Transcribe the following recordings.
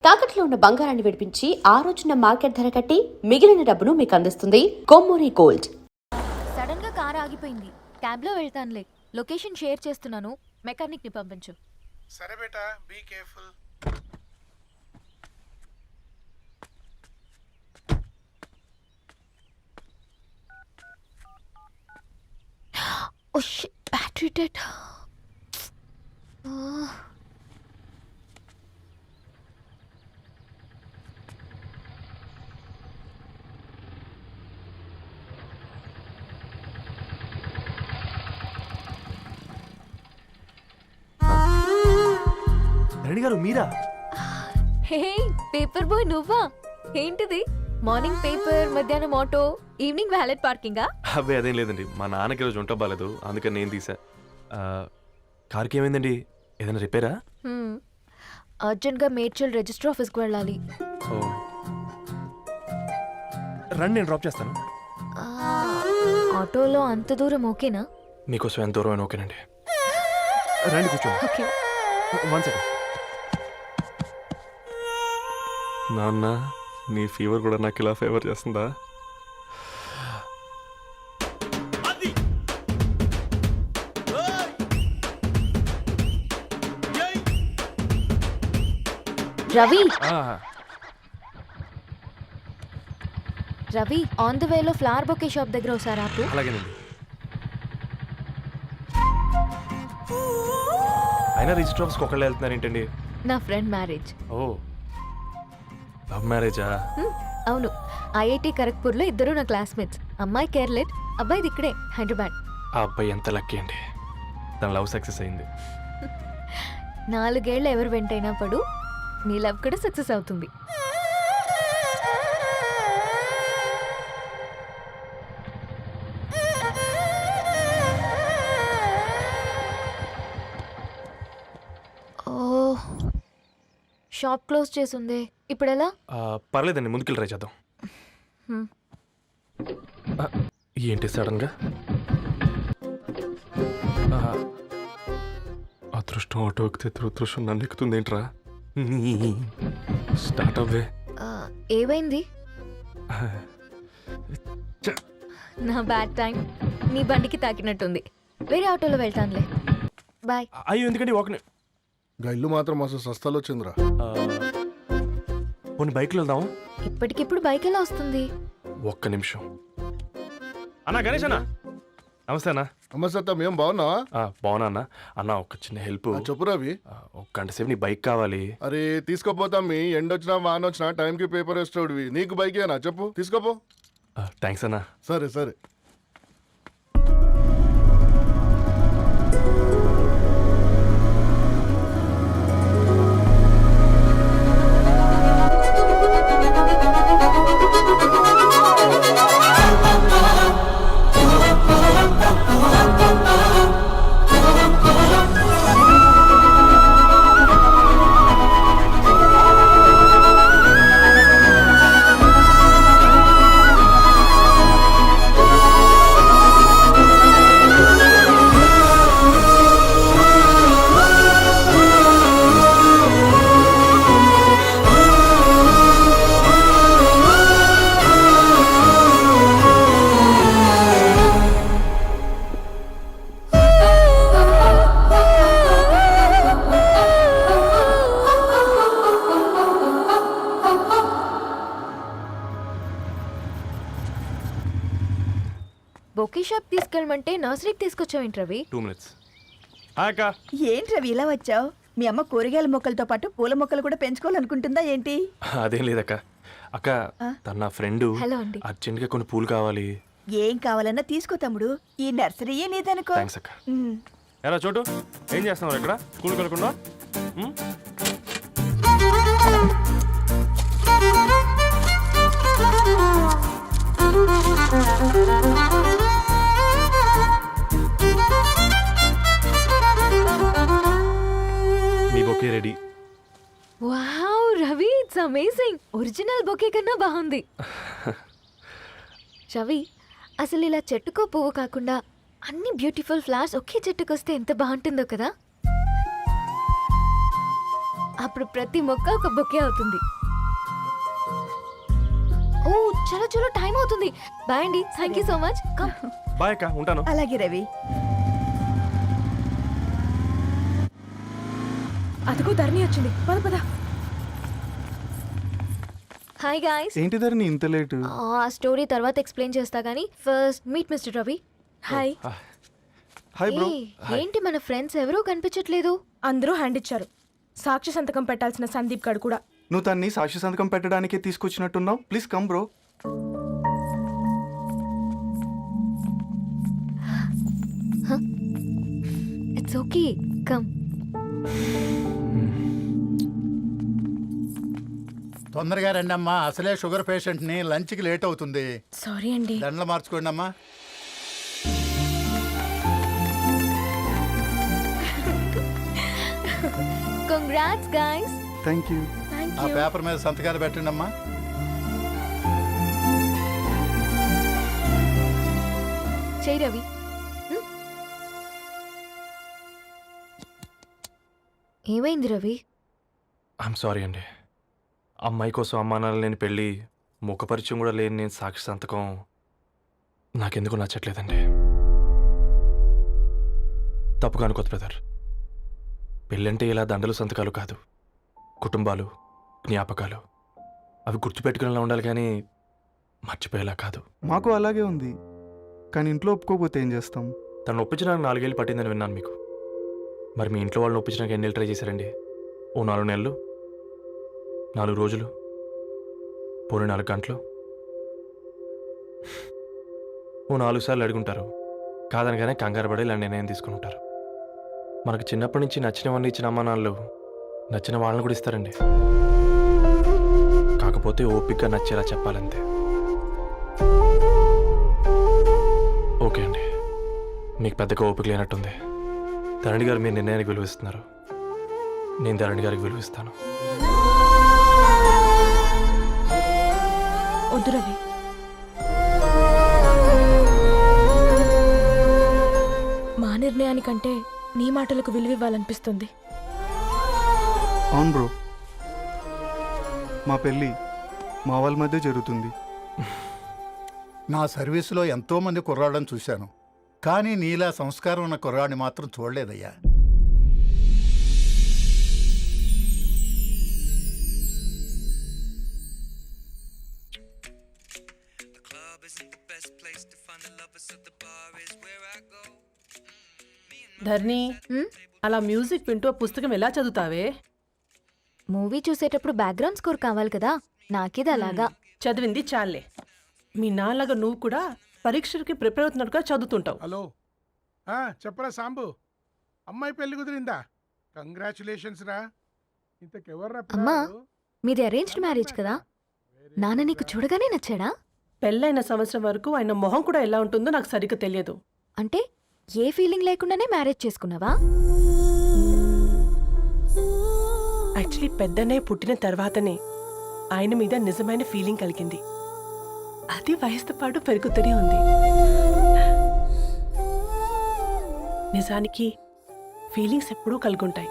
తాకట్లో ఉన్న బంగారాన్ని విడిపించి ఆ రోజున మార్కెట్ ధర కట్టి మిగిలిన డబ్బును మీకు అందిస్తుంది కొమ్మూరి గోల్డ్. సడన్ గా కార్ ఆగిపోయింది. క్యాబ్ లో వెళ్తానులే. లొకేషన్ షేర్ చేస్తున్నాను, మెకానిక్ ని పంపించు. సరే బేటా, be careful. Oh shit, battery dead. Reddy గారు మీరా? హే పేపర్ బాయ్, నువ్వా? ఏంటిది? మార్నింగ్ పేపర్, మధ్యాహ్నం ఆటో, ఈవినింగ్ వ్యాలెట్ పార్కింగా? అబ్బాయి అదేం లేదండి, మా నాన్నకి రోజు ఉంట బాగాలేదు, అందుకని నేను తీసా. కార్కి ఏమైందండి? ఏదైనా రిపేరా? అర్జెంట్గా మేడ్చల్ రిజిస్టర్ ఆఫీస్కి వెళ్ళాలి. ఓ రండి, నేను డ్రాప్ చేస్తాను. ఆటోలో అంత దూరం ఓకేనా? మీకోసం ఎంత దూరం అయినా ఓకేనండి. రండి కూర్చోండి. ఓకే. 1 సెకండ్. నాన్న, నీ ఫీవర్ కూడా నాకు ఇలా ఫేవర్ చేస్తుందా? రవి, రవి, ఆన్ ద వేలో ఫ్లవర్ బొకే షాప్ దగ్గర ఒకసారి ఆపు. అలాగేనండి. అయినా రిజిస్టర్ ఆఫీస్కి ఒకళ్ళు వెళ్తున్నారు ఏంటండి? నా ఫ్రెండ్ మ్యారేజ్. ఓ, లవ్ మ్యారేజా? అవును, ఐఐటి ఖరగ్పూర్లో ఇద్దరు నా క్లాస్మేట్స్. అమ్మాయి కేర్లెట్, అబ్బాయిది ఇక్కడే హైదరాబాద్. ఆ అబ్బాయి ఎంత లక్కీ అండి, తన లవ్ సక్సెస్ అయింది. 4 ఏళ్ళు ఎవరు వెంటైనా పడు, నీ లవ్ కూడా సక్సెస్ అవుతుంది. ఓ, షాప్ క్లోజ్ చేసింది, ఇప్పుడు ఎలా? పర్లేదండి, ముందుకెళ్ళి ట్రై చేద్దాం. ఏంటి సడన్గా? అదృష్టం ఆటో ఎక్కితే దురదృష్టం నన్ను ఎక్కుతుంది ఏంట్రా? స్టార్ట్ అవ్వే. ఏమైంది? నా బ్యాడ్ టైం నీ బండికి తాకినట్టుంది. వేరే ఆటోలో వెళ్తానులే, బాయ్. అయ్యో ఎందుకండి ఒక ఇల్లు మాత్రం అసలు సస్తాలో వచ్చిందిరా. పోనీ బైక్లో వెళ్దాం. ఇప్పటికిప్పుడు బైక్ ఎలా వస్తుంది? ఒక్క నిమిషం. అన్నా గణేష్ అన్న, నమస్తే అన్న. నమస్తే, ఏం బాగున్నావా? బాగున్నా అన్న. అన్న ఒక చిన్న హెల్ప్. చెప్పు రవి. ఒక గంట సేపు నీ బైక్ కావాలి. అరే తీసుకోపోతాం, మీ ఎండొచ్చినా వాన వచ్చినా టైంకి పేపర్ వేస్తాడువి. నీకు బైక్ ఏనా? చెప్పు, తీసుకోపో. థ్యాంక్స్ అన్న. సరే సరే. బొకే షాప్ తీసుకెళ్ళమంటే నర్సరీకి తీసుకొచ్చావేంటి రవి? 2 minutes. ఏంటి రవి ఇలా వచ్చావు? మీ అమ్మ కూరగాయల మొక్కలతో పాటు పూల మొక్కలు కూడా పెంచుకోవాలనుకుంటుందా ఏంటి? అదేం లేదక్క. అక్క, తన నా ఫ్రెండ్. హలో అండి. అర్జెంట్గా కొన్ని పూలు కావాలి. ఏం కావాలన్నా తీసుకో తమ్ముడు, ఈ నర్సరీయే నీదనుకో. థ్యాంక్స్ అక్క. ఎలా చోటు, ఏం చేస్తున్నావు ఇక్కడ? స్కూల్ కనుక్కున్నా? మీ bouquet ready. Wow Ravi, it's amazing. Original bouquet కన్నా బాగుంది. రవి, అసలు ఇలా చెట్టుకో పువ్వు కాకుండా అన్ని బ్యూటిఫుల్ ఫ్లవర్స్ ఒకే చెట్టుకొస్తే ఎంత బాగుంటుందో కదా. అప్పుడు ప్రతి మొక్క ఒక బొకే అవుతుంది. ఓ చలో చలో టైం అవుతుంది. బాయ్ అండి, thank you so much. Come. Bye అక్క, ఉంటాను. అలాగే రవి. అదిగో ధరణి వచ్చింది, పద పద. Hi guys. ఏంటి ధరణి ఇంత లేటు? ఆ స్టోరీ తర్వాత ఎక్స్ప్లెయిన్ చేస్తా కానీ first meet mister Ravi. Hi. Hi bro. ఏంటి మన ఫ్రెండ్స్ ఎవరూ కనిపించట్లేదు? అందరూ హ్యాండ్ ఇచ్చారు. సాక్షి సంతకం పెట్టాల్సిన సందీప్ గడు కూడా. నువ్వు తన్ని సాక్షి సంతకం పెట్టడానికే తీసుకొచ్చినట్టున్నావు. Please come bro. It's okay, come. తొందరగా రండి అమ్మా, అసలే షుగర్ పేషెంట్ని, లంచ్కి లేట్ అవుతుంది. సారీ అండి. దండలు మార్చుకోండి అమ్మా. Congrats guys. Thank you. ఆ పేపర్ మీద సంతకాలు పెట్టండి అమ్మా. చెయ్యి రవి. ఏమైంది రవి? ఐఎమ్ సారీ అండి. అమ్మాయి కోసం అమ్మా నాన్న లేని పెళ్ళి, ముఖ పరిచయం కూడా లేని నేను సాక్షి సంతకం నాకెందుకు నచ్చట్లేదండి. తప్పుగా అనుకోదు బ్రదర్. పెళ్ళంటే ఇలా దండలు సంతకాలు కాదు, కుటుంబాలు, జ్ఞాపకాలు. అవి గుర్తుపెట్టుకునేలా ఉండాలి కానీ మర్చిపోయేలా కాదు. మాకు అలాగే ఉంది, కానీ ఇంట్లో ఒప్పుకోకపోతే ఏం చేస్తాం? తను ఒప్పించడానికి 4 ఏళ్ళు పట్టిందని విన్నాను మీకు. మరి మీ ఇంట్లో వాళ్ళని ఒప్పించడానికి ఎన్ని ఏళ్ళు ట్రై చేశారండి? ఓ 4 నెలలు, 4 రోజులు, పోనీ 4 గంటలు, ఓ 4 సార్లు అడుగుంటారు. కాదనగానే కంగారు పడి ఇలా నిర్ణయం తీసుకుని ఉంటారు. మనకు చిన్నప్పటి నుంచి నచ్చినవన్నీ ఇచ్చిన అమ్మా నాన్నలు నచ్చిన వాళ్ళని కూడా ఇస్తారండి. కాకపోతే ఓపికగా నచ్చేలా చెప్పాలంతే. ఓకే అండి, మీకు పెద్దగా ఓపిక లేనట్టుంది. ధరణి గారు మీ నిర్ణయానికి విలువిస్తున్నారు, నేను ధరణి గారికి విలువిస్తాను. వద్దు రవి. మా నిర్ణయానికంటే నీ మాటలకు విలువివ్వాలనిపిస్తుంది. అవును బ్రో, మా పెళ్ళి మా వాళ్ళ మధ్య జరుగుతుంది. నా సర్వీసులో ఎంతోమంది కుర్రాళ్ళని చూశాను, కానీ నీలా సంస్కారం ఉన్న కుర్రాడిని మాత్రం చూడలేదయ్యా. ధర్ని, హ్మ్? అలా మ్యూజిక్ వింటూ ఆ పుస్తకం ఎలా చదువుతావే? మూవీ చూసేటప్పుడు బ్యాక్గ్రౌండ్ స్కోర్ కావాలి కదా, నాకిది అలాగా. చదివింది చాలే. మీ నాన్నగా నువ్వు కూడా పరీక్షలకి ప్రిపేర్ అవుతున్నట్టుగా చదువుతుంటావు. హలో, చెప్పరా సాంబు, అమ్మాయి పెళ్లి కుదిరిందా? కంగ్రాచులేషన్స్ రా. ఇంతకెవర్రా అమ్మా, పిల్లాడు? మీది అరేంజ్డ్ మ్యారేజ్ కదా, నాన్న నీకు చూడగానే నచ్చాడా? పెళ్ళైన సంవత్సరం వరకు ఆయన మొహం కూడా ఎలా ఉంటుందో నాకు సరిగ్గా తెలియదు. అంటే ఏ ఫీలింగ్ లేకుండానే మ్యారేజ్ చేసుకున్నావా? యాక్చువల్లీ పెద్దనే పుట్టిన తర్వాతనే ఆయన మీద నిజమైన ఫీలింగ్ కలిగింది. అది వయసుతో పాటు పెరుగుతూనే ఉంది. నిజానికి ఫీలింగ్స్ ఎప్పుడూ కలుగుంటాయి.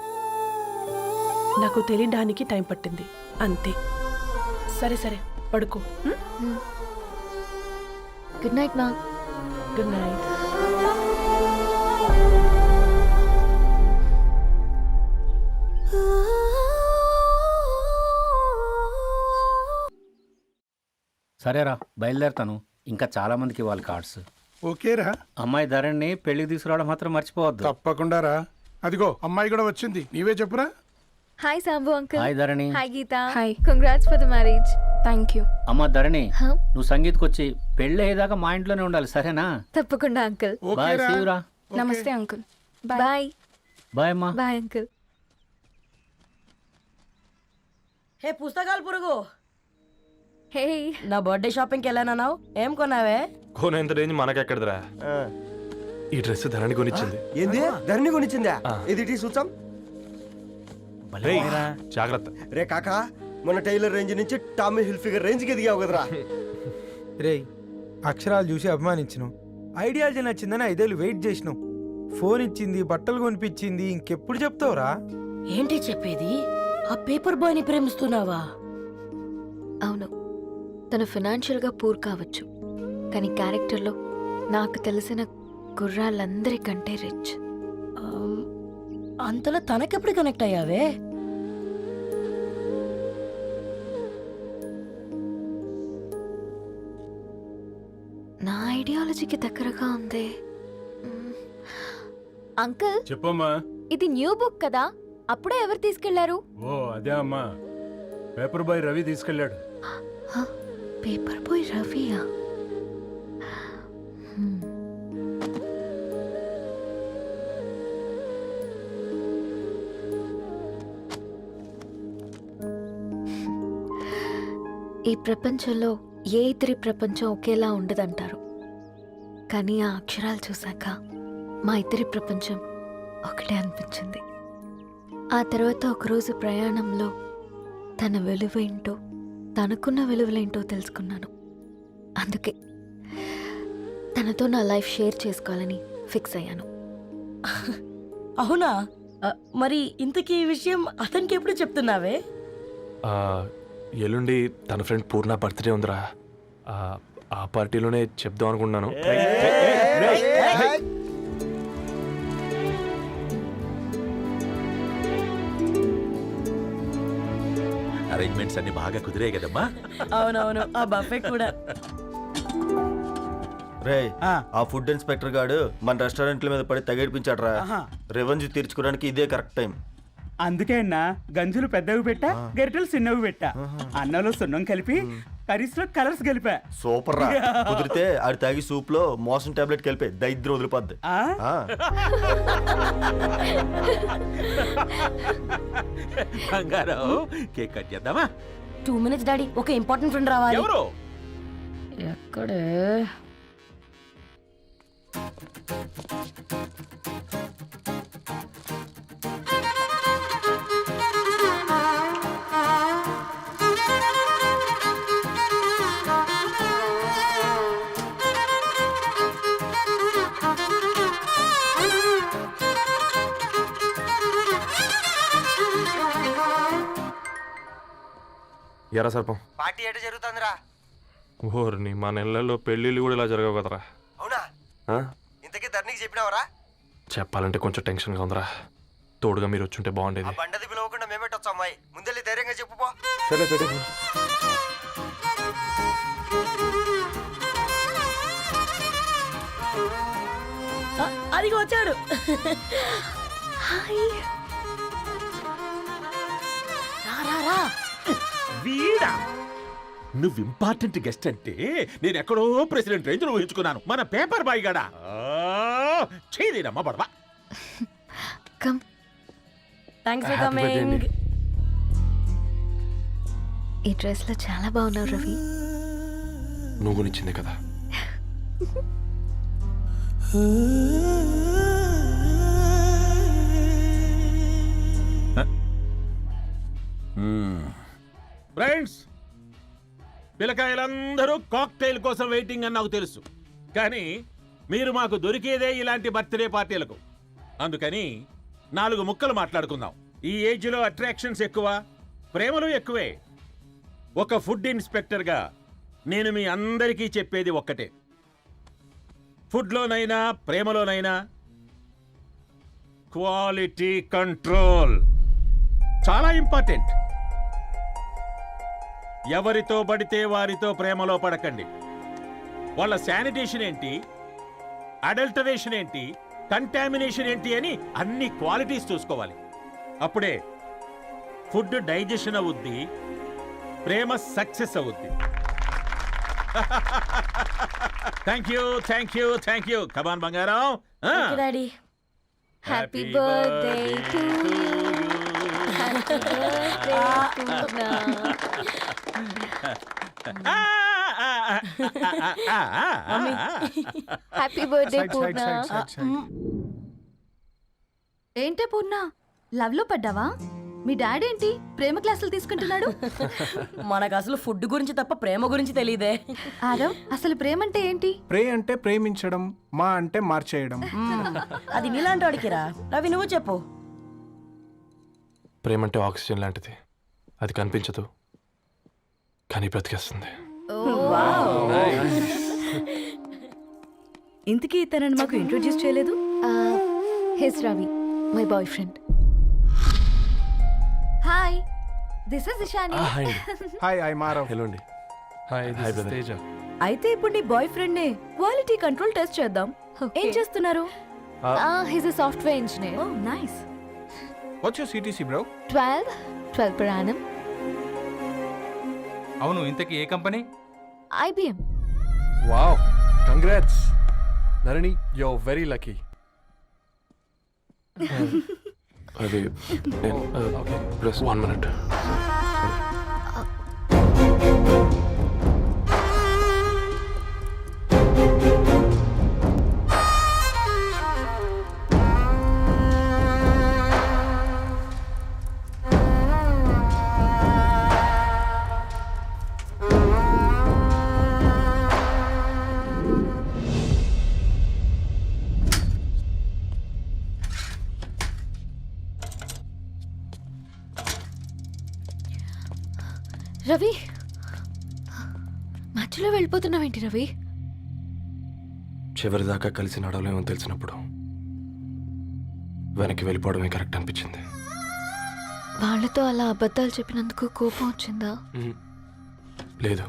నాకు తెలియడానికి టైం పట్టింది అంతే. సరే సరే, పడుకో. గుడ్ నైట్ మా. Good night. సరేరా, బయలుదేరుతాను. ఇంకా చాలా మందికి ఇవ్వాలి కార్డ్స్. ఓకేరా, అమ్మాయి ధరణి పెళ్లికి తీసుకురావడం మాత్రం మర్చిపోవద్దు. తప్పకుండా రా. అదిగో అమ్మాయి కూడా వచ్చింది, నీవే చెప్పురా. Hi Sambu uncle. Hi Dharani. Hi Geetha. Hi. Congrats for the marriage. Thank you. అమ్మ ధరణి, Huh? నువ్వు సంగీత్కి వచ్చి పెళ్లి అయ్యేదాకా మా ఇంట్లోనే ఉండాలి, సరేనా? తప్పకుండా అంకుల్. బాయ్, ఓకేరా. సీయురా. నమస్తే అంకుల్. బాయ్. బాయ్ అమ్మా. Bye uncle. హే పుస్తకాలు పురుగు, హే, నా బర్త్డే షాపింగ్కి వెళ్ళానన్నావు, ఏం కొన్నావే? కోనేంత రేంజ్ మనకెక్కడదిరా. ఈ డ్రెస్ ధరణి కొనిచ్చింది. ఏంది ధరణి కొనిచ్చిందా? ఆ. ఇది చూసాం. రేయ్, జాగ్రత్త. రే కాకా, మన టైలర్ రేంజ్ నుంచి టామీ హిల్ఫిగర్ రేంజ్కి ఎదిగావు కదరా. రేయ్, అక్షరాలు చూసి అభిమానించను, ఐడియాలజీ నచ్చిందని 5 ఏళ్ళు వెయిట్ చేసినావు. ఫోన్ ఇచ్చింది, బట్టలు కొనిపించింది, ఇంకెప్పుడు చెప్తావురా? ఏంటి చెప్పేది? ఆ పేపర్ బాయ్ ని ప్రేమిస్తున్నావా? అవును, తను ఫినాన్షియల్గా పూర్ కావచ్చు, కానీ క్యారెక్టర్లో నాకు తెలిసిన కుర్రాళ్ళందరికంటే రిచ్. అంతలో తనకెప్పుడు కనెక్ట్ అయ్యావే? నా ఐడియాలజీకి దగ్గరగా ఉంది. అంకుల్, చెప్పమ్మా. ఇది న్యూ బుక్ కదా, అప్పుడే ఎవరు తీసుకెళ్లారు? ఓ అదే అమ్మా, పేపర్ బాయ్ రవి తీసుకెళ్ళాడు. పేపర్ బాయ్ రవియా? ఈ ప్రపంచంలో ఏ ఇద్దరి ప్రపంచం ఒకేలా ఉండదంటారు, కానీ ఆ అక్షరాలు చూశాక మా ఇద్దరి ప్రపంచం ఒకటే అనిపించింది. ఆ తర్వాత ఒకరోజు ప్రయాణంలో తన విలువేంటో, తనకున్న విలువలేంటో తెలుసుకున్నాను. అందుకే తనతో నా లైఫ్ షేర్ చేసుకోవాలని ఫిక్స్ అయ్యాను. అవునా? మరి ఇంతకీ ఈ విషయం అతనికి ఎప్పుడు చెప్తున్నావే? ఎల్లుండి తన ఫ్రెండ్ పూర్ణ బర్త్డే ఉందిరా. ఆ పార్టీలోనే చెప్దాం అనుకున్నాను. అరేంజ్మెంట్స్ అన్ని బాగా కుదిరే కదమ్మా. అవునవును, ఆ బఫే కూడా. రే, ఆ ఫుడ్ ఇన్స్పెక్టర్ గాడు మన రెస్టారెంట్ల మీద పడి తగేడిపించాడు రా. రెవెన్యూ తీర్చుకోవడానికి ఇదే కరెక్ట్ టైం. అందుకే అన్న గంజులు పెద్దవి పెట్టా, గరిటెలు చిన్నవి పెట్టా. అన్నంలో సున్నం కలిపి కర్రీస్ లో కలర్స్ కలిపా. సూపర్ రా. కుదిరితే ఆడి తాగి సూప్ లో మోషన్ టాబ్లెట్ కలిపే దరిద్రం వదిలిపోద్ది. బంగారం, కేక్ కట్ చేద్దామా? 2 minutes డాడీ, ఒక ఇంపార్టెంట్ ఫ్రెండ్ రావాలి. ఎవరు? ఎక్కడే? ఎరా సర్పం, పార్టీ ఎట జరుగుతుందిరా? ఓర్ని మా నెలల్లో పెళ్ళిళ్ళు కూడా ఇలా జరగవు కదరా. అవునా? ఇంతకీ ధరణికి చెప్పినావరా? చెప్పాలంటే కొంచెం టెన్షన్గా ఉందిరా. తోడుగా మీరు వచ్చుంటే బాగుండేది. బండది పిలవకుండా మేమేటొచ్చా అమ్మాయి? ముందెళ్ళి ధైర్యంగా చెప్పుపో. సరే పెట్టే. అదిగో వచ్చాడు. వీడా? నువ్వు ఇంపార్టెంట్ గెస్ట్ అంటే నేను ఎక్కడో ప్రెసిడెంట్ రేంజ్ లో ఊహించుకున్నాను. మన పేపర్ బాయ్ గడా చేయలేదమ్మా బడవా. కమ్. Thanks for coming. ఈ డ్రెస్ లో చాలా బాగున్నావు రవి. నువ్వు గురించిందే కదా. ఫ్రెండ్స్, పిల్లకాయలందరూ కాక్టైల్ కోసం వెయిటింగ్ అని నాకు తెలుసు, కానీ మీరు మాకు దొరికేదే ఇలాంటి బర్త్డే పార్టీలకు. అందుకని 4 ముక్కలు మాట్లాడుకుందాం. ఈ ఏజ్లో అట్రాక్షన్స్ ఎక్కువ, ప్రేమలు ఎక్కువే. ఒక ఫుడ్ ఇన్స్పెక్టర్గా నేను మీ అందరికీ చెప్పేది ఒక్కటే: ఫుడ్లోనైనా ప్రేమలోనైనా క్వాలిటీ కంట్రోల్ చాలా ఇంపార్టెంట్. ఎవరితో పడితే వారితో ప్రేమలో పడకండి. వాళ్ళ శానిటేషన్ ఏంటి, అడల్టరేషన్ ఏంటి, కంటామినేషన్ ఏంటి అని అన్ని క్వాలిటీస్ చూసుకోవాలి. అప్పుడే ఫుడ్ డైజెషన్ అవుద్ది, ప్రేమ సక్సెస్ అవుద్ది. Thank you, thank you, thank you. Come on బంగారం. Daddy, happy birthday to you. Happy birthday Purna. Happy birthday Purna. ఏంటే పూర్ణ, లవ్ లో పడ్డావా? మీ డాడీ ఏంటి ప్రేమ క్లాసులు తీసుకుంటున్నాడు? మనకు అసలు ఫుడ్ గురించి తప్ప ప్రేమ గురించి తెలియదే. ఆరవ్, అసలు ప్రేమ అంటే ఏంటి? ప్రే అంటే ప్రేమించడం, మా అంటే మార్చేయడం. అది నీలాంటి వాడికిరా. రవి, నువ్వు చెప్పు. ప్రేమ అంటే ఆక్సిజన్ లాంటిది. అది కనిపించదు కానీ బ్రతికేస్తుంది. ఇంతకీ తనని మాకు ఇంట్రొడ్యూస్ చేయలేదు. He's Ravi, my boyfriend. Hi, this is Ishani. Hi I Marav. Hello అండి. Hi brother. తేజ. అయితే ఇప్పుడు నీ బాయ్ ఫ్రెండ్ నే క్వాలిటీ కంట్రోల్ టెస్ట్ చేద్దాం. ఏం చేస్తున్నారు? He's a software engineer. Oh nice. What's your CTC bro? 12 per annum. అవును, ఇంతకీ ఏ company? IBM. Wow, congrats Dharani, you are very lucky. అది ప్లస్ 1 minute. రవి, మధ్యలో వెళ్ళిపోతున్నావేంటి రవి? చివరిదాకా కలిసి నడవలేమో తెలిసినప్పుడు వెనక్కి వెళ్ళిపోవడమే కరెక్ట్ అనిపించింది. వాళ్ళతో అలా అబద్ధాలు చెప్పినందుకు కోపం వచ్చిందా? లేదు,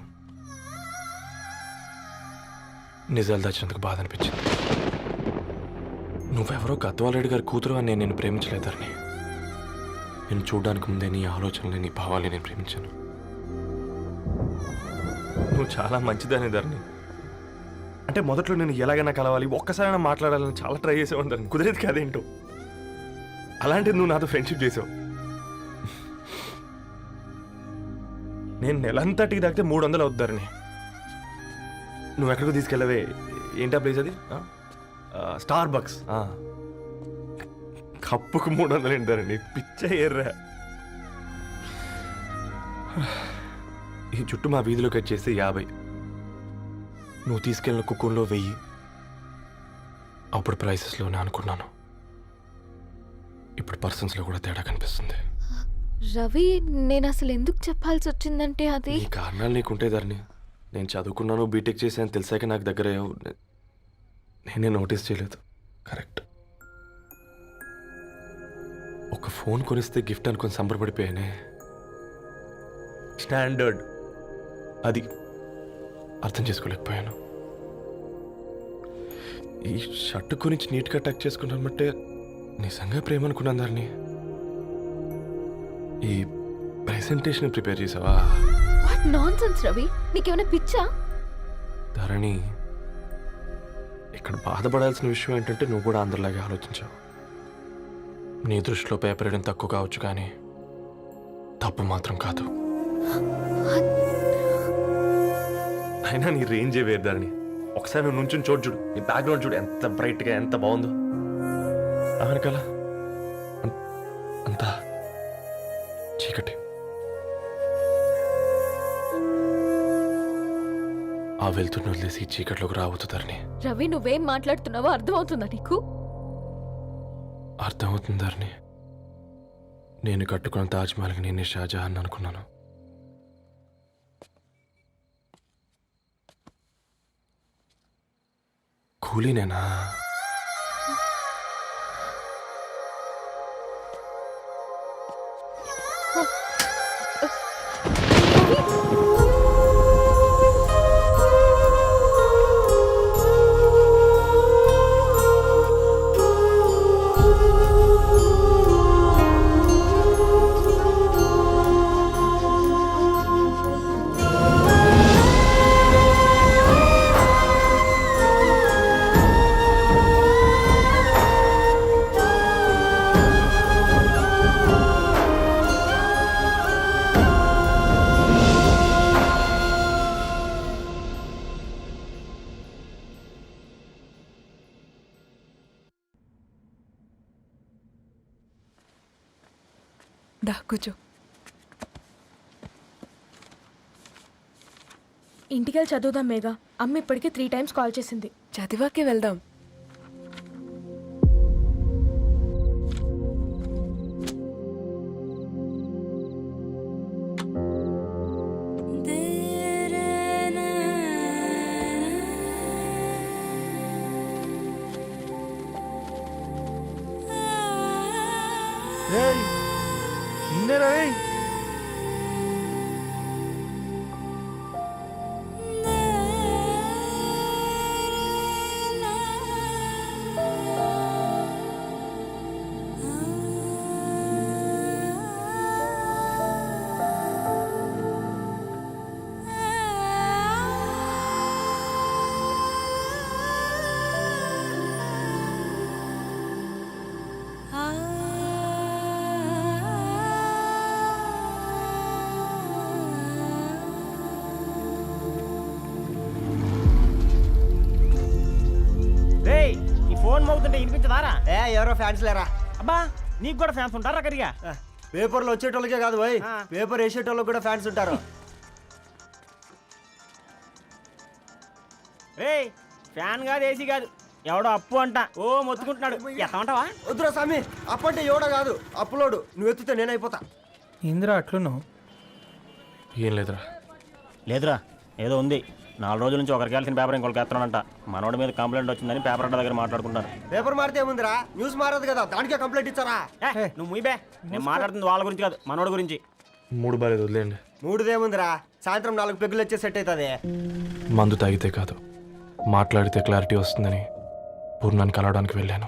నిజాలు దాచినందుకు బాధ అనిపించింది. నువ్వెవరో గద్వాలరెడ్డి గారి కూతురు అని నేను ప్రేమించలేదని. నేను చూడడానికి ముందే నీ ఆలోచనలు, నీ భావాలు నేను ప్రేమించాను. నువ్వు చాలా మంచిదని ధరణి. అంటే మొదట్లో నేను ఎలాగైనా కలవాలి, ఒక్కసారైనా మాట్లాడాలని చాలా ట్రై చేసేవాడిని ధరణి. కుదిరేది కాదేంటో. అలాంటిది నువ్వు నాతో ఫ్రెండ్షిప్ చేసావు. నేను నెలంతటికి తాగితే 300 అవుతారని. నువ్వు ఎక్కడికి తీసుకెళ్ళవే? ఏంటా ప్లేస్ అది? Star bucks. కప్పుకు 300 ఏంటారండి, పిచ్చ ఎర్రా. ఈ చుట్టూ మా వీధిలో కట్ చేస్తే 50. నువ్వు తీసుకెళ్ళిన కుక్కర్లో 1000. అప్పుడు ప్రైసెస్లోనే అనుకున్నాను, ఇప్పుడు పర్సన్స్లో కూడా తేడా కనిపిస్తుంది. రవి, నేను అసలు ఎందుకు చెప్పాల్సి వచ్చిందంటే అది ఈ కారణాలు నీకుంటే ధరణి. నేను చదువుకున్నాను, బీటెక్ చేశాను తెలిసాక నాకు దగ్గర నేనే నోటీస్ చేయలేదు. కరెక్ట్. ఒక ఫోన్ కొనిస్తే గిఫ్ట్ అనుకొని సంబరపడిపోయానే. స్టాండర్డ్ అది అర్థం చేసుకోలేకపోయాను. ఈ షర్టు గురించి నీట్గా టక్ చేసుకున్నాను బట్టే నిజంగా ప్రేమ అనుకున్నాను దాన్ని. ఈ ప్రెజెంటేషన్ ప్రిపేర్ చేసావా? వాట్ నాన్సెన్స్ రవి, నీకేమైనా పిచ్చా? ధరణి, ఇక్కడ బాధపడాల్సిన విషయం ఏంటంటే నువ్వు కూడా అందరిలాగే ఆలోచించావు. నీ దృష్టిలో పేపర్ వేయడం తక్కువ కావచ్చు కానీ తప్పు మాత్రం కాదు. అయినా నీ రేంజే వేరు ధరణి. ఒకసారి నువ్వు నుంచుని చూడు, నీ బ్యాక్గ్రౌండ్ చూడు ఎంత బ్రైట్గా, ఎంత బాగుందో. వెనకాల అంతా చీకటి. ఆ వెళ్తున్న వదిలేసి చీకట్లోకి రాబోతుందని. రవి, నువ్వేం మాట్లాడుతున్నావో అర్థమవుతుందా నీకు? అర్థమవుతుందని. నేను కట్టుకున్న తాజ్మహల్కి నేనే షాజహాన్ అనుకున్నాను. కూలీనేనా? దా కూర్చో. ఇంటికెళ్ళి చదువుదాం మేఘా. అమ్మ ఇప్పటికే 3 times కాల్ చేసింది. చదివాకే వెళ్దాం. వినిపించదారా? ఎవరో ఫ్యాన్స్ లేరా? అబ్బా నీకు కూడా ఫ్యాన్స్ ఉంటారా కరిగా? పేపర్లో వచ్చేటోళ్ళకే కాదు పోయి, పేపర్ వేసేటోళ్ళకి కూడా ఫ్యాన్స్ ఉంటారు. రే ఫ్యాన్ కాదు, ఏసీ కాదు, ఎవడో అప్పు అంట ఓ మొత్తుకుంటున్నాడు. ఎత్తామంటావా? వద్దురా స్వామి, అప్పు అంటే ఎవడో కాదు, అప్పులోడు. నువ్వు ఎత్తుతే నేనైపోతా. ఇందిరా అట్లున్నావు? ఏం లేదురా. లేదురా, ఏదో ఉంది. 4 రోజుల నుంచి ఒకరికి వెళ్ళిన పేపర్ ఇంకొకరికి ఎత్తానంట. మనోడి మీద కంప్లైంట్ వచ్చిందని పేపర్ అడ్డ దగ్గర మాట్లాడుకుంటారు. పేపర్ మారితే ఏముందిరా, న్యూస్ మారదు కదా, దానికే కంప్లైంట్ ఇచ్చారా? నువ్వు ముయ్యబే, నేను మాట్లాడుతుంది వాళ్ళ గురించి కాదు, మనోడి గురించి. మూడు బాలేదు, వదిలేండి. మూడుదేముందిరా, సాయంత్రం 4 పెగ్గులు వచ్చే సెట్ అవుతుంది. మందు తాగితే కాదు, మాట్లాడితే క్లారిటీ వస్తుందని పూర్ణాన్ని కలవడానికి వెళ్ళాను.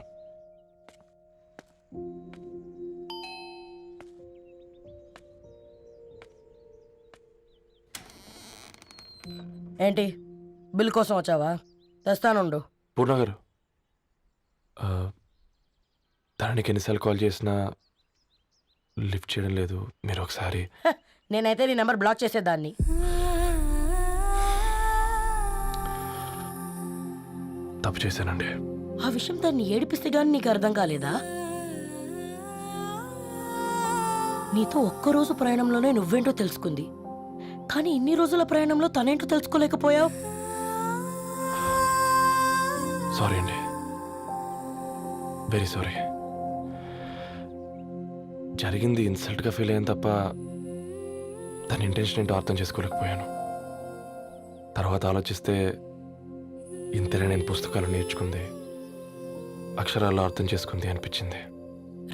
ఏంటి బిల్ కోసం వచ్చావా? తెస్తానుండు. పూర్ణ గారు, తనకి ఎన్నిసార్లు కాల్ చేసినా లిఫ్ట్ చేయడం లేదు. మీరు ఒకసారి. నేనైతే నీ నెంబర్ బ్లాక్ చేసేదాన్ని. తప్పు చేశానండి. ఆ విషయం దాన్ని ఏడిపిస్తే గానీ నీకు అర్థం కాలేదా? నీతో ఒక్కరోజు ప్రయాణంలోనే నువ్వేంటో తెలుసుకుంది, కానీ ఇన్ని రోజుల ప్రయాణంలో తనేంటో తెలుసుకోలేకపోయావు. సారీ అండి, వెరీ సారీ. జరిగింది ఇన్సల్ట్గా ఫీల్ అయ్యాను తప్ప తన ఇంటెన్షన్ ఏంటో అర్థం చేసుకోలేకపోయాను. తర్వాత ఆలోచిస్తే ఇంతనే నేను పుస్తకాలు నేర్చుకుంది, అక్షరాల్లో అర్థం చేసుకుంది అనిపించింది.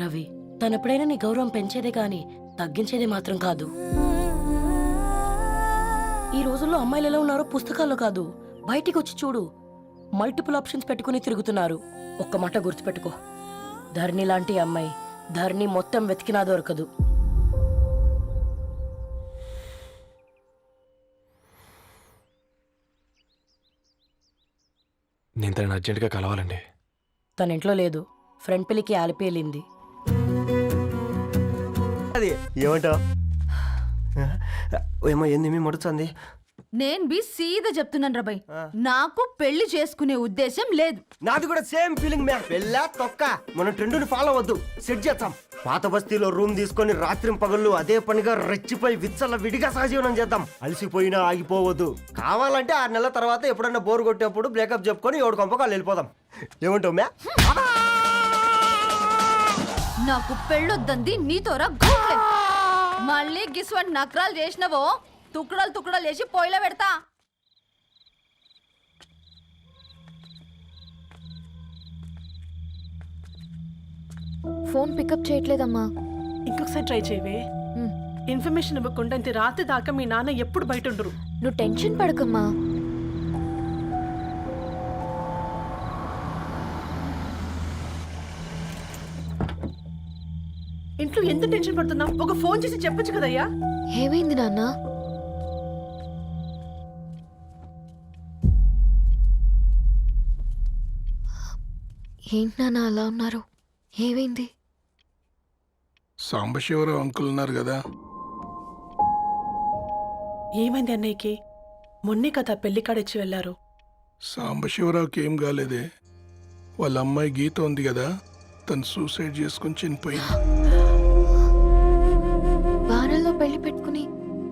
రవి, తనెప్పుడైనా నీ గౌరవం పెంచేదే కానీ తగ్గించేదే మాత్రం కాదు. ఈ రోజుల్లో అమ్మాయిలు ఎలా ఉన్నారో పుస్తకాల్లో కాదు, బయటికి వచ్చి చూడు. మల్టిపుల్ ఆప్షన్స్ పెట్టుకుని తిరుగుతున్నారు. ఒక్క మాట గుర్తుపెట్టుకో, ధరణి లాంటి అమ్మాయి ధరణి మొత్తం వెతికినా దొరకదు. నేను తనని అర్జెంటుగా కలవాలండి. తన ఇంట్లో లేదు, ఫ్రెండ్ పెళ్లికి ఆలిపేలింది. అది ఏమంటావు? ఏమో ఏంది మీ మడుతుంది? నేను బి సీదా చెప్తున్నాను రాబాయ్, నాకు పెళ్లి చేసుకునే ఉద్దేశం లేదు. నాది కూడా సేమ్ ఫీలింగ్ మ్యా. పెళ్ళా తొక్క, మనం ట్రెండ్ని ఫాలో అవద్దు, సెట్ చేద్దాం. పాత బస్తీలో రూమ్ తీసుకొని రాత్రి పగళ్ళు అదే పనిగా రెచ్చిపోయి విచ్చల విడిగా సహజీవనం చేద్దాం. అలసిపోయినా ఆగిపోవద్దు. కావాలంటే 6 నెలల తర్వాత ఎప్పుడన్నా బోర్ కొట్టేప్పుడు బ్రేకప్ చెప్పుకొని 7 కొంపకాలు వెళ్ళిపోదాం. ఏమంటావు మ్యా? నాకు పెళ్ళొద్దంది నీతోరా గోట్లే. మళ్ళీ గిస్వంటి నకరాలు చేసినవో తుక్కడలు తుక్కడలు వేసి పొయ్యిలో పెడతా. ఫోన్ పికప్ చేయట్లేదమ్మా. ఇంకొకసారి ట్రై చేయవే. ఇన్ఫర్మేషన్ ఇవ్వకుండా ఇంత రాత్రి దాకా మీ నాన్న ఎప్పుడు బయట ఉండరు. నువ్వు టెన్షన్ పడకమ్మా. ఇంట్లో ఎంత టెన్షన్ పడుతున్నావు? ఒక ఫోన్ చేసి చెప్పొచ్చు కదయ్యా. ఏమైంది నాన్న? ఏంటి నాన్న అలా ఉన్నారు? ఏమైంది? సాంబశివరావు అంకుల్ ఉన్నారు కదా, ఏమైంది అన్నయ్యకి? మొన్నే కదా పెళ్లి కాడొచ్చి వెళ్ళారు. సాంబశివరావుకి ఏం కాలేదే. వాళ్ళ అమ్మాయి గీత ఉంది కదా, తను సూసైడ్ చేసుకుని చనిపోయింది. వారాల్లో పెళ్లి పెట్టుకుని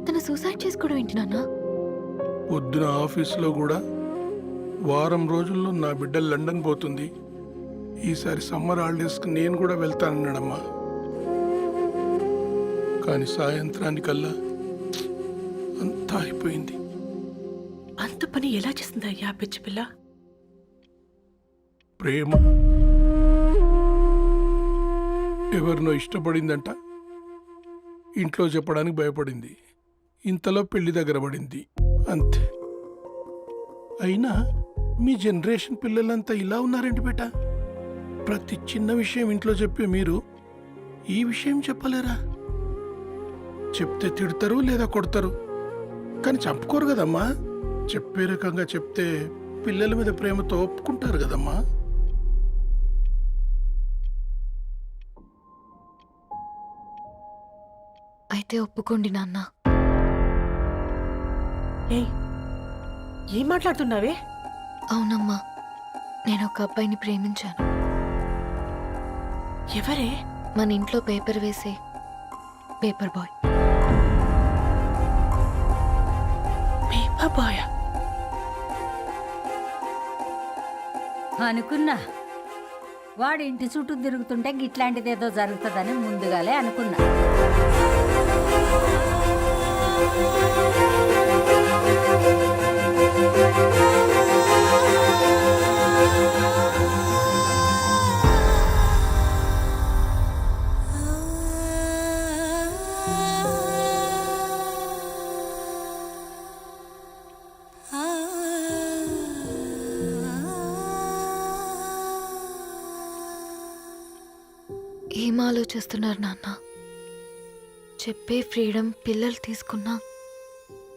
తను సూసైడ్ చేసుకోవడం ఏంటి నాన్న? పొద్దున ఆఫీసులో కూడా వారం రోజుల్లో నా బిడ్డ లండన్ పోతుంది, ఈసారి సమ్మర్ హాలిడేస్కి నేను కూడా వెళ్తానన్నాడమ్మా. కానీ సాయంత్రానికల్లా అంతా అయిపోయింది. అంత పని ఎలా చేస్తుంది అయ్యా పిచ్చి పిల్ల? ప్రేమ ఎవరినో ఇష్టపడిందంట, ఇంట్లో చెప్పడానికి భయపడింది. ఇంతలో పెళ్లి దగ్గర పడింది, అంతే. అయినా మీ జనరేషన్ పిల్లలంతా ఇలా ఉన్నారేంటి బేట? ప్రతి చిన్న విషయం ఇంట్లో చెప్పే మీరు ఈ విషయం చెప్పలేరా? చెప్తే తిడతారు లేదా కొడతారు, కానీ చంపుకోరు కదమ్మా. చెప్పే రకంగా చెప్తే పిల్లల మీద ప్రేమతో ఒప్పుకుంటారు కదమ్మా. అయితే ఒప్పుకోండి నాన్న. ఏం మాట్లాడుతున్నావే? అవునమ్మా, నేను ఒక అబ్బాయిని ప్రేమించాను. ఎవరే? మన ఇంట్లో పేపర్ వేసే పేపర్ బాయ్. Paper boy? అనుకున్నా వాడి ఇంటి చుట్టూ తిరుగుతుంటే గిట్లాంటిదేదో జరుగుతుందని ముందుగాలే అనుకున్నా. ఏం ఆలోచిస్తున్నారు నాన్న? చెప్పే ఫ్రీడమ్ పిల్లలు తీసుకున్నా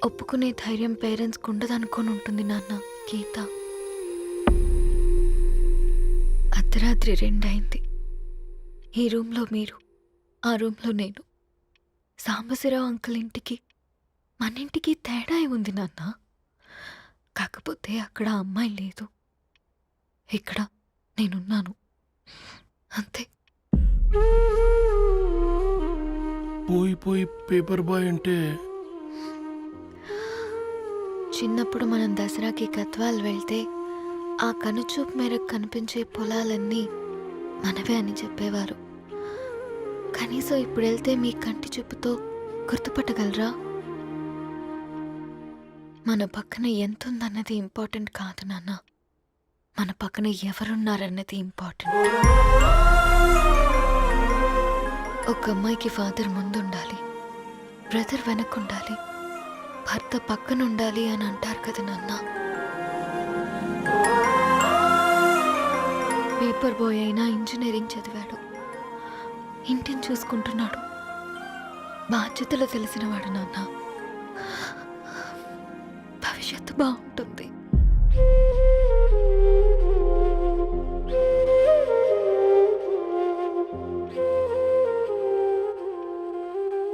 ఒప్పుకునే ధైర్యం పేరెంట్స్కి ఉండదనుకొని ఉంటుంది నాన్న. గీత, అర్ధరాత్రి 2 అయింది. ఈ రూమ్లో మీరు, ఆ రూమ్లో నేను. సాంబశివరావు అంకుల్ ఇంటికి మన ఇంటికి తేడా ఉంది నాన్న. కాకపోతే అక్కడ అమ్మాయి లేదు, ఇక్కడ నేనున్నాను, అంతే. పోయి పేపర్ బాయ్ అంటే చిన్నప్పుడు మనం దసరాకి గద్వాల్ వెళ్తే ఆ కనుచూపు మేరకు కనిపించే పొలాలన్నీ మనవే అని చెప్పేవారు. కనీసం ఇప్పుడు వెళ్తే మీ కంటి చూపుతో గుర్తుపట్టగలరా? మన పక్కన ఎంతుందన్నది ఇంపార్టెంట్ కాదు నాన్న, మన పక్కన ఎవరున్నారన్నది ఇంపార్టెంట్. ఒక అమ్మాయికి ఫాదర్ ముందుండాలి, బ్రదర్ వెనకుండాలి, భర్త పక్కన ఉండాలి అని అంటారు కదా నాన్న. పేపర్ బాయ్ అయినా ఇంజనీరింగ్ చదివాడు, ఇంటిని చూసుకుంటున్నాడు, బాధ్యతలు తెలిసినవాడు నాన్న. భవిష్యత్తు బాగుంటుంది.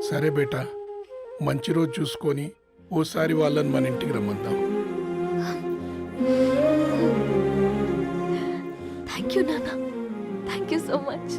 సరే బేటా, మంచి రోజు చూసుకొని ఓసారి వాళ్ళని మన ఇంటికి రమ్మందాం. థ్యాంక్ యూ నాన్న, థ్యాంక్ యూ సో మచ్.